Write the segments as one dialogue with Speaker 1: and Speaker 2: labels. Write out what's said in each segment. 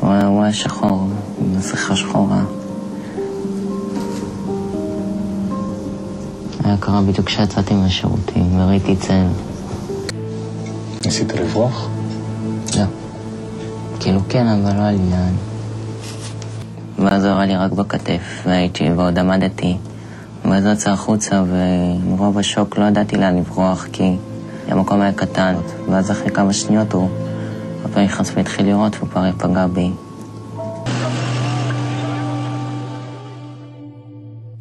Speaker 1: הוא היה שחור, עם מסכה שחורה. היה קרה בדיוק כשיצאתי מהשירותים וראיתי צל.
Speaker 2: ניסית לברוח?
Speaker 1: לא. כאילו כן, אבל לא היה לי לאן. ואז הוא הראה לי רק בכתף, ועוד עמדתי. ואז הוא יצא החוצה, ומרוב השוק לא ידעתי לאן לברוח, כי המקום היה קטן. ואז אחרי כמה שניות הוא הפעם נכנס והתחיל לראות, והוא פרי פגע בי.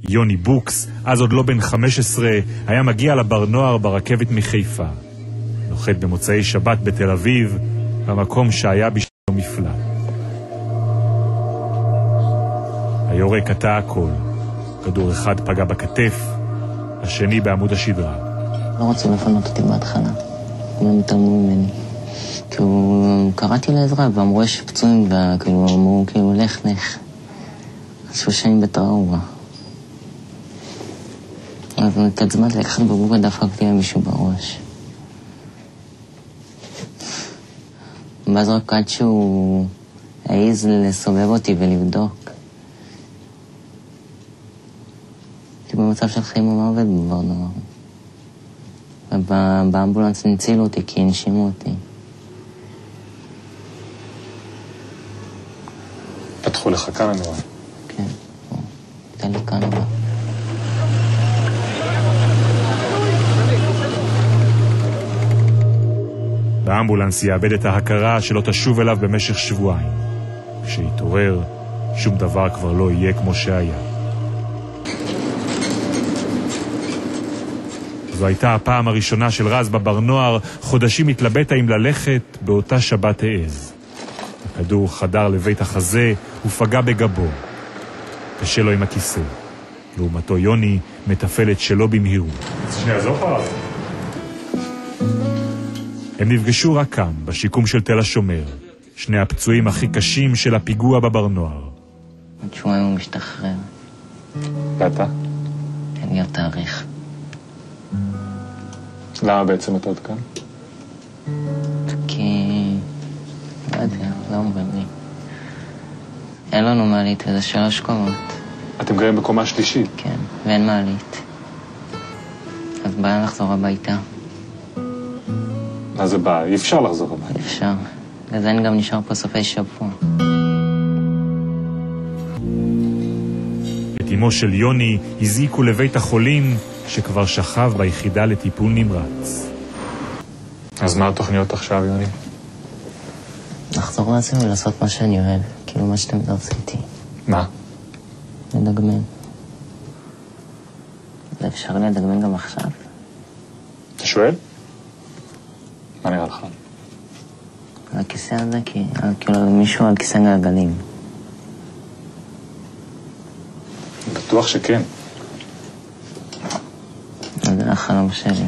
Speaker 3: יוני בוקס, אז עוד לא בן 15, היה מגיע לבר נוער ברכבת מחיפה. נוחת במוצאי שבת בתל אביב, במקום שהיה בשביל מפלט. היורה קטע הכל. כדור אחד פגע בכתף, השני בעמוד השדרה.
Speaker 1: לא רוצים לפנות אותי בהתחלה. כולם התאמו ממני. כאילו, קראתי לעזרה, ואמרו יש פצועים, וכאילו, אמרו, כאילו, לך. חשבו שאני בטראומה. אז תעצמת לקחת בבוק ודפקתי למישהו בראש. ואז רק עד שהוא העיז לסובב אותי ולבדוק. הייתי במצב של חיים ומוות בבר נוער. ובאמבולנס נצילו אותי כי הנשימו אותי.
Speaker 2: פתחו לך כאן, אני רואה.
Speaker 1: כן, תן לי כאן הבא.
Speaker 3: באמבולנס יאבד את ההכרה שלא תשוב אליו במשך שבועיים. כשהתעורר, שום דבר כבר לא יהיה כמו שהיה. זו הייתה הפעם הראשונה של רז בבר נוער, חודשים התלבט האם ללכת באותה שבת העז. הכדור חדר לבית החזה ופגע בגבו. קשה לו עם הכיסא. לעומתו יוני מטפלת שלו במהירות. שנייה, זו פעם. הם נפגשו רק כאן, בשיקום של תל השומר. שני הפצועים הכי קשים של הפיגוע בבר נוער.
Speaker 1: עוד שבועיים הוא משתחרר.
Speaker 2: ואתה?
Speaker 1: אין לי תאריך.
Speaker 2: למה בעצם אתה עוד כאן?
Speaker 1: כי... לא יודע, לא אומרים לי. אין לנו מעלית, וזה 3 קומות.
Speaker 2: אתם גרים בקומה שלישית?
Speaker 1: כן, ואין מעלית. אז באה לחזור הביתה.
Speaker 2: אז זה בא, אי אפשר לחזור הביתה.
Speaker 1: אפשר. לזה אני גם נשאר פה סופי שבוע.
Speaker 3: את אמו של יוני הזעיקו לבית החולים שכבר שכב ביחידה לטיפול נמרץ.
Speaker 2: אז מה התוכניות עכשיו, יוני?
Speaker 1: לחזור לעצמי ולעשות מה שאני אוהב. כאילו מה שאתם עשיתי.
Speaker 2: מה?
Speaker 1: לדגמן. זה אפשר לדגמן גם עכשיו?
Speaker 2: אתה שואל? מה נראה לך?
Speaker 1: על הכיסא הזה, כאילו מישהו על כיסא גלגלים.
Speaker 2: בטוח שכן.
Speaker 1: זה החלום שלי.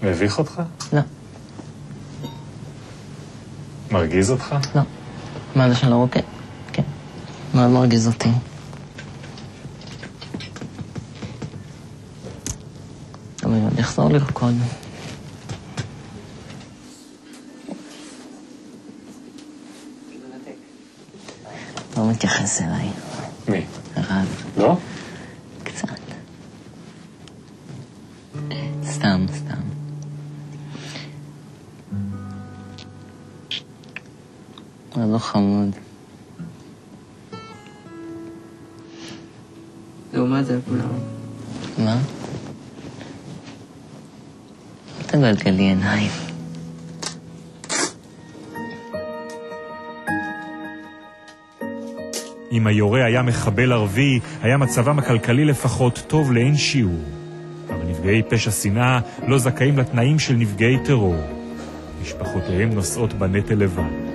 Speaker 2: מביך אותך?
Speaker 1: לא.
Speaker 2: מרגיז אותך?
Speaker 1: לא. מה זה שלא רוקד? כן. מאוד מרגיז אותי. אבל אני אחזור לרקוד. לא מתייחס אליי.
Speaker 2: מי?
Speaker 1: רב.
Speaker 2: לא?
Speaker 1: קצת. סתם. זה לא חמוד.
Speaker 4: לעומת זה כולם.
Speaker 1: מה? אל תגלגלי עיניים.
Speaker 3: אם היורה היה מחבל ערבי, היה מצבם הכלכלי לפחות טוב לאין שיעור. אבל נפגעי פשע שנאה לא זכאים לתנאים של נפגעי טרור. משפחותיהם נושאות בנטל לבד.